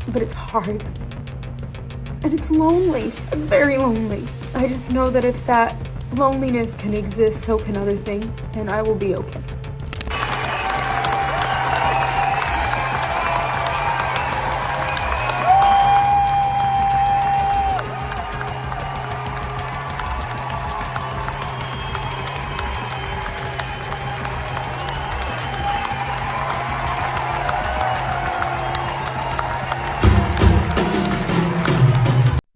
but it's hard. And it's lonely. It's very lonely. I just know that if that loneliness can exist, so can other things, and I will be okay.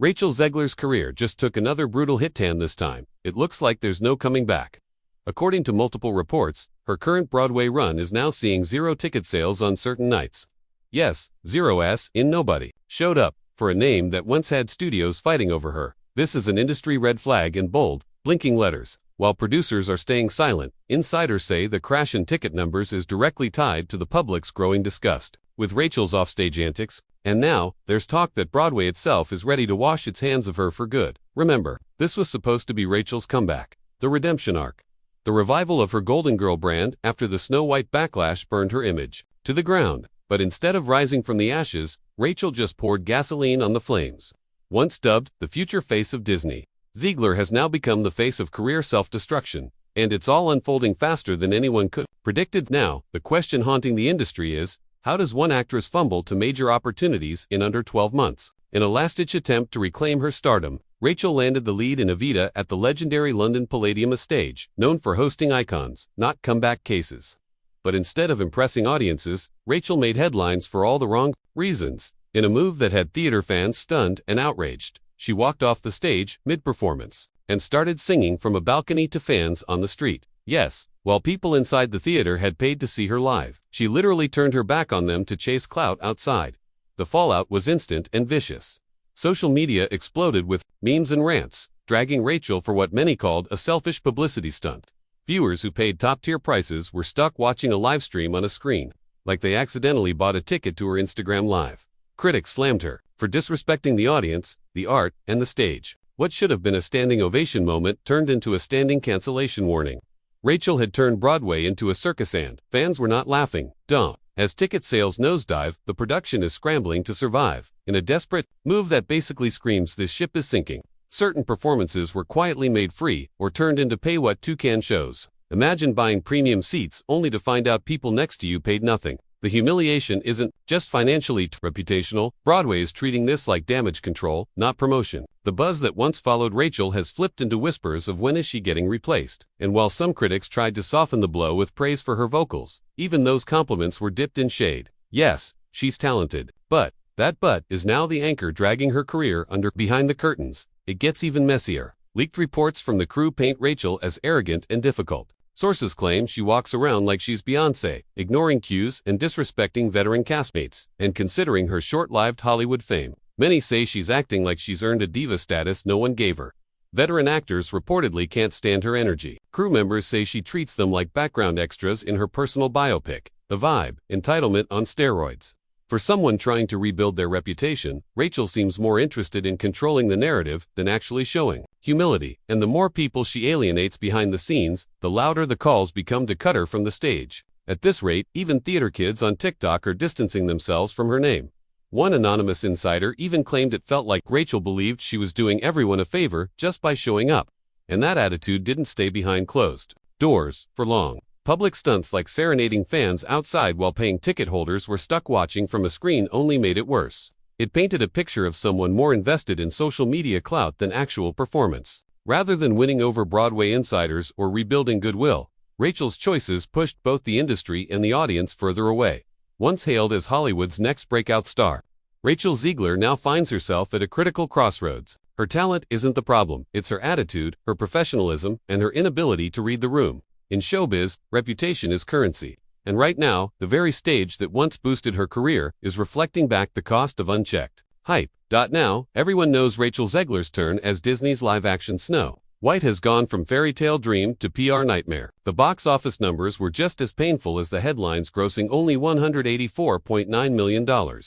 Rachel Zegler's career just took another brutal hit, and this time, it looks like there's no coming back. According to multiple reports, her current Broadway run is now seeing zero ticket sales on certain nights. Yes, zero as in nobody showed up for a name that once had studios fighting over her. This is an industry red flag in bold, blinking letters. While producers are staying silent, insiders say the crash in ticket numbers is directly tied to the public's growing disgust with Rachel's offstage antics. And now, there's talk that Broadway itself is ready to wash its hands of her for good. Remember, this was supposed to be Rachel's comeback, the redemption arc, the revival of her Golden Girl brand after the Snow White backlash burned her image to the ground. But instead of rising from the ashes, Rachel just poured gasoline on the flames. Once dubbed the future face of Disney, Zegler has now become the face of career self-destruction, and it's all unfolding faster than anyone could predicted. Now, the question haunting the industry is, how does one actress fumble to major opportunities in under 12 months? In a last-ditch attempt to reclaim her stardom, Rachel landed the lead in Evita at the legendary London Palladium stage, known for hosting icons, not comeback cases. But instead of impressing audiences, Rachel made headlines for all the wrong reasons. In a move that had theater fans stunned and outraged, she walked off the stage mid-performance and started singing from a balcony to fans on the street. Yes, while people inside the theater had paid to see her live, she literally turned her back on them to chase clout outside. The fallout was instant and vicious. Social media exploded with memes and rants, dragging Rachel for what many called a selfish publicity stunt. Viewers who paid top-tier prices were stuck watching a live stream on a screen, like they accidentally bought a ticket to her Instagram Live. Critics slammed her for disrespecting the audience, the art, and the stage. What should have been a standing ovation moment turned into a standing cancellation warning. Rachel had turned Broadway into a circus, and fans were not laughing. Duh. As ticket sales nosedive, the production is scrambling to survive. In a desperate move that basically screams this ship is sinking, certain performances were quietly made free or turned into pay-what-you-can shows. Imagine buying premium seats only to find out people next to you paid nothing. The humiliation isn't just financially reputational. Broadway is treating this like damage control, not promotion. The buzz that once followed Rachel has flipped into whispers of when is she getting replaced. And while some critics tried to soften the blow with praise for her vocals, even those compliments were dipped in shade. Yes, she's talented, but that is now the anchor dragging her career under. Behind the curtains, it gets even messier. Leaked reports from the crew paint Rachel as arrogant and difficult. Sources claim she walks around like she's Beyoncé, ignoring cues and disrespecting veteran castmates, and considering her short-lived Hollywood fame. Many say she's acting like she's earned a diva status no one gave her. Veteran actors reportedly can't stand her energy. Crew members say she treats them like background extras in her personal biopic. The vibe, entitlement on steroids. For someone trying to rebuild their reputation, Rachel seems more interested in controlling the narrative than actually showing humility, and the more people she alienates behind the scenes, the louder the calls become to cut her from the stage. At this rate, even theater kids on TikTok are distancing themselves from her name. One anonymous insider even claimed it felt like Rachel believed she was doing everyone a favor just by showing up. And that attitude didn't stay behind closed doors for long. Public stunts like serenading fans outside while paying ticket holders were stuck watching from a screen only made it worse. It painted a picture of someone more invested in social media clout than actual performance. Rather than winning over Broadway insiders or rebuilding goodwill, Rachel's choices pushed both the industry and the audience further away. Once hailed as Hollywood's next breakout star, Rachel Zegler now finds herself at a critical crossroads. Her talent isn't the problem, it's her attitude, her professionalism, and her inability to read the room. In showbiz, reputation is currency. And right now, the very stage that once boosted her career is reflecting back the cost of unchecked hype. Now, everyone knows Rachel Zegler's turn as Disney's live-action Snow White has gone from fairy tale dream to PR nightmare. The box office numbers were just as painful as the headlines, grossing only $184.9 million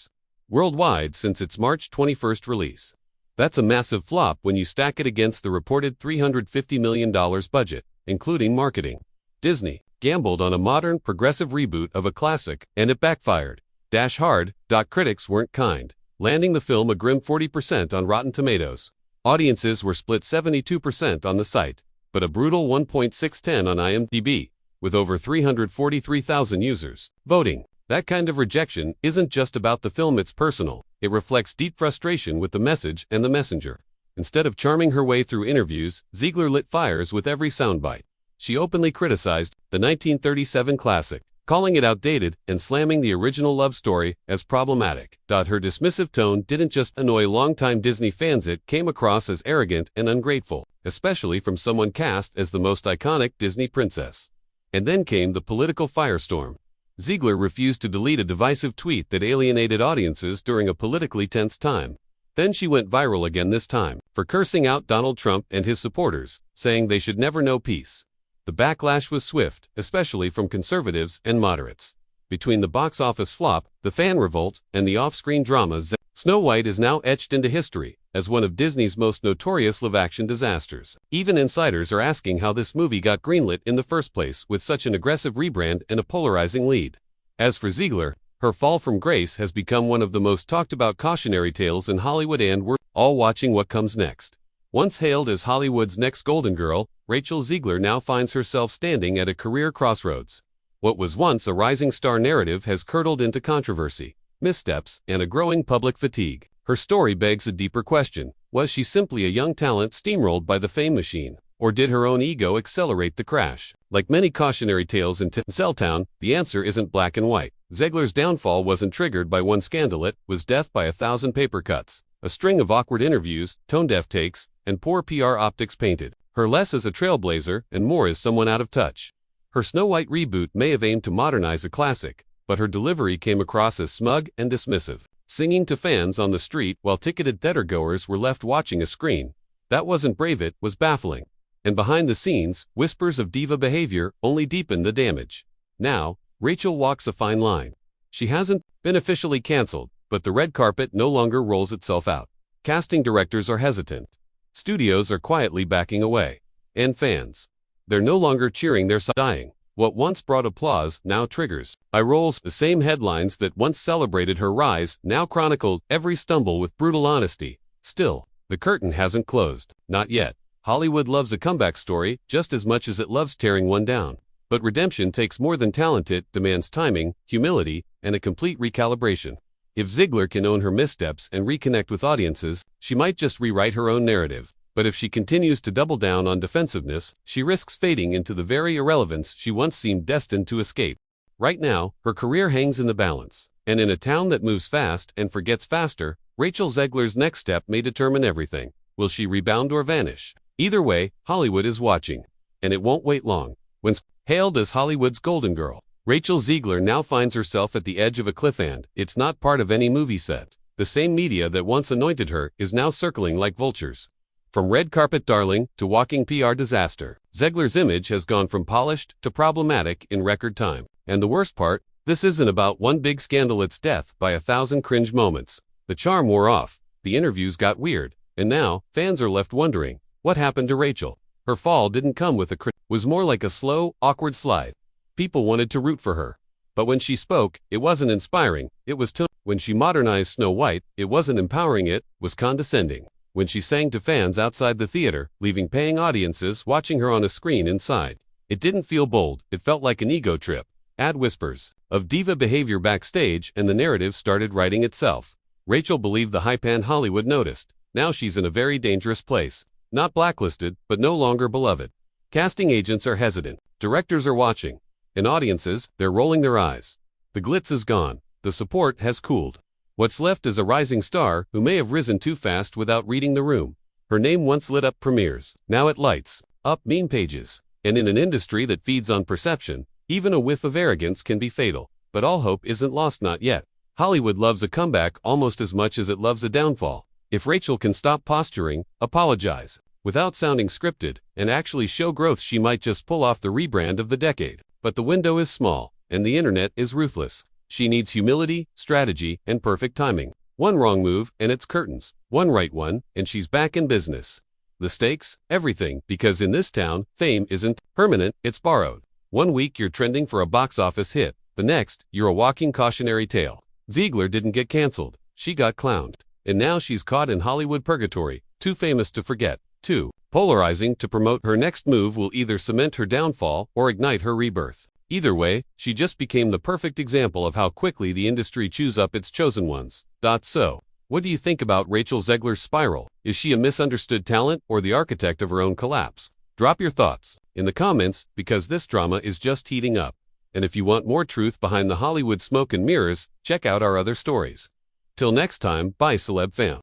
worldwide since its March 21st release. That's a massive flop when you stack it against the reported $350 million budget, including marketing. Disney gambled on a modern, progressive reboot of a classic, and it backfired. Hard. Critics weren't kind. landing the film a grim 40% on Rotten Tomatoes. Audiences were split 72% on the site, but a brutal 1.610 on IMDb, with over 343,000 users voting. That kind of rejection isn't just about the film, it's personal. It reflects deep frustration with the message and the messenger. Instead of charming her way through interviews, Zegler lit fires with every soundbite. She openly criticized the 1937 classic, calling it outdated and slamming the original love story as problematic. Her dismissive tone didn't just annoy longtime Disney fans, it came across as arrogant and ungrateful, especially from someone cast as the most iconic Disney princess. And then came the political firestorm. Zegler refused to delete a divisive tweet that alienated audiences during a politically tense time. Then she went viral again, this time for cursing out Donald Trump and his supporters, saying they should never know peace. The backlash was swift, especially from conservatives and moderates. Between the box office flop, the fan revolt, and the off-screen drama, Snow White is now etched into history as one of Disney's most notorious live-action disasters. Even insiders are asking how this movie got greenlit in the first place with such an aggressive rebrand and a polarizing lead. As for Zegler, her fall from grace has become one of the most talked-about cautionary tales in Hollywood, and we're all watching what comes next. Once hailed as Hollywood's next Golden Girl, Rachel Zegler now finds herself standing at a career crossroads. What was once a rising star narrative has curdled into controversy, missteps, and a growing public fatigue. Her story begs a deeper question. Was she simply a young talent steamrolled by the fame machine, or did her own ego accelerate the crash? Like many cautionary tales in Tinseltown, the answer isn't black and white. Zegler's downfall wasn't triggered by one scandal, it was death by 1,000 paper cuts, a string of awkward interviews, tone-deaf takes, and poor PR optics painted her less as a trailblazer and more as someone out of touch. Her Snow White reboot may have aimed to modernize a classic, but her delivery came across as smug and dismissive, singing to fans on the street while ticketed theatergoers were left watching a screen. That wasn't brave, it was baffling. And behind the scenes, whispers of diva behavior only deepened the damage. Now, Rachel walks a fine line. She hasn't been officially canceled, but the red carpet no longer rolls itself out. Casting directors are hesitant. Studios are quietly backing away. And fans, they're no longer cheering their side. Dying. What once brought applause now triggers eye rolls. The same headlines that once celebrated her rise now chronicled every stumble with brutal honesty. Still, the curtain hasn't closed. Not yet. Hollywood loves a comeback story just as much as it loves tearing one down. But redemption takes more than talent, it demands timing, humility, and a complete recalibration. If Zegler can own her missteps and reconnect with audiences, she might just rewrite her own narrative. But if she continues to double down on defensiveness, she risks fading into the very irrelevance she once seemed destined to escape. Right now, her career hangs in the balance. And in a town that moves fast and forgets faster, Rachel Zegler's next step may determine everything. Will she rebound or vanish? Either way, Hollywood is watching. And it won't wait long. When hailed as Hollywood's Golden Girl, Rachel Zegler now finds herself at the edge of a cliff, and it's not part of any movie set. The same media that once anointed her is now circling like vultures. From red carpet darling to walking PR disaster, Zegler's image has gone from polished to problematic in record time. And the worst part, this isn't about one big scandal, it's death by 1,000 cringe moments. The charm wore off, the interviews got weird, and now, fans are left wondering, what happened to Rachel? Her fall didn't come with a was more like a slow, awkward slide. People wanted to root for her. But when she spoke, it wasn't inspiring, it was when she modernized Snow White, it wasn't empowering, it was condescending. When she sang to fans outside the theater, leaving paying audiences watching her on a screen inside, it didn't feel bold, it felt like an ego trip. Add whispers of diva behavior backstage and the narrative started writing itself. Rachel believed the hype and Hollywood noticed. Now she's in a very dangerous place. Not blacklisted, but no longer beloved. Casting agents are hesitant. Directors are watching. And audiences, they're rolling their eyes. The glitz is gone. The support has cooled. What's left is a rising star who may have risen too fast without reading the room. Her name once lit up premieres. Now it lights up meme pages. And in an industry that feeds on perception, even a whiff of arrogance can be fatal. But all hope isn't lost, not yet. Hollywood loves a comeback almost as much as it loves a downfall. If Rachel can stop posturing, apologize, without sounding scripted, and actually show growth, she might just pull off the rebrand of the decade. But the window is small, and the internet is ruthless. She needs humility, strategy, and perfect timing. One wrong move, and it's curtains. One right one, and she's back in business. The stakes? Everything, because in this town, fame isn't permanent, it's borrowed. One week you're trending for a box office hit. The next, you're a walking cautionary tale. Zegler didn't get canceled. she got clowned. And now she's caught in Hollywood purgatory, too famous to forget. 2. Polarizing to promote her next move will either cement her downfall or ignite her rebirth. Either way, she just became the perfect example of how quickly the industry chews up its chosen ones. So, what do you think about Rachel Zegler's spiral? Is she a misunderstood talent or the architect of her own collapse? Drop your thoughts in the comments, because this drama is just heating up. And if you want more truth behind the Hollywood smoke and mirrors, check out our other stories. Till next time, bye celeb fam.